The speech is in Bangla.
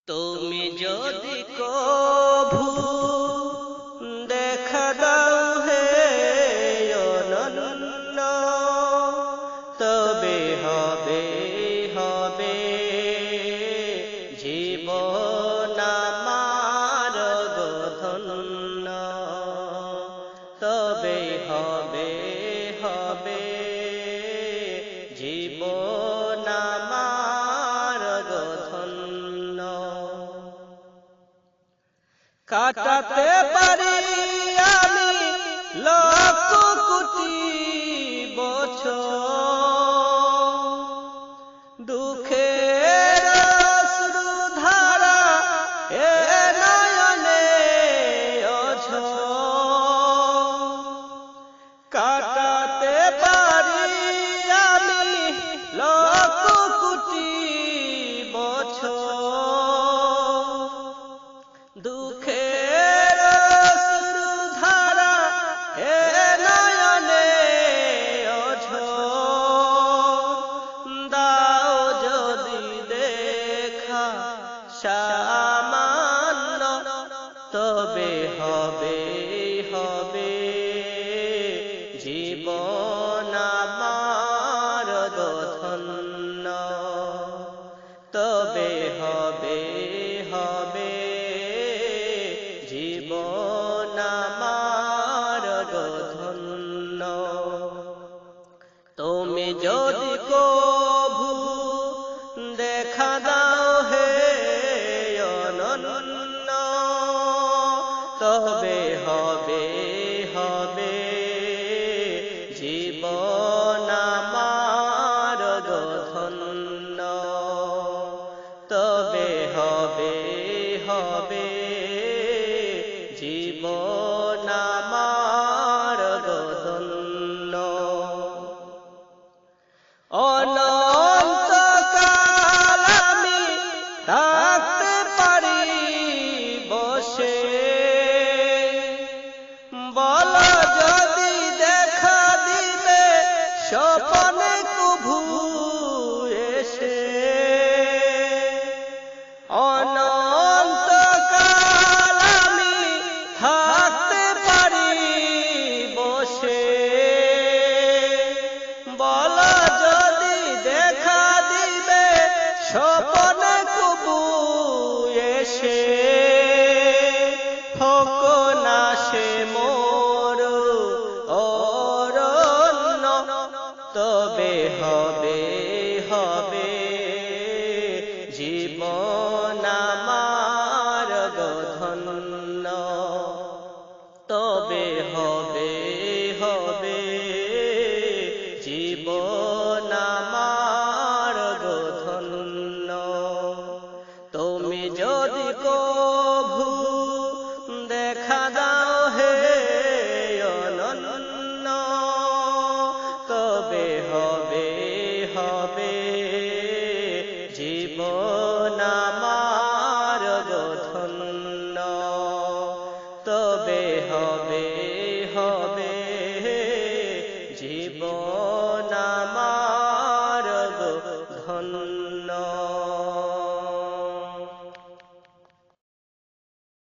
তুমি যদি কভু দেখা দাও হে অনন্য, তবে হবে হবে জীবন আমার ধন্য, তবে হবে হবে জীবন আমার ধন্য। কাটাতে পারি আমি লক্ষ কোটি বছর, দুঃখের অশ্রুধারা এ নয়নে অঝর। কাটাতে পারি আমি লক্ষ কোটি বছর, দুঃখের অশ্রুধারা এ নয়নে অঝর। দাও যদি দেখা সামান্য, তবে হবে হবে জীবন আমার ধন্য, তবে হবে হবে জীবন আমার ধন্য। তুমি যদি কভু দেখা দাও হে অনন্য, তবে হবে হবে জীবন আমার ধন্য, তবে হবে হবে জীবন আমার ধন্য। অনন্তকাল আমি থাকতে পারি বসে, বলো যদি দেখা দিবে স্বপ্নে কভু এসে। অনন্তকাল আমি থাকতে পারি বসে, বলো যদি দেখা দিবে স্বপ্নে কভু এসে।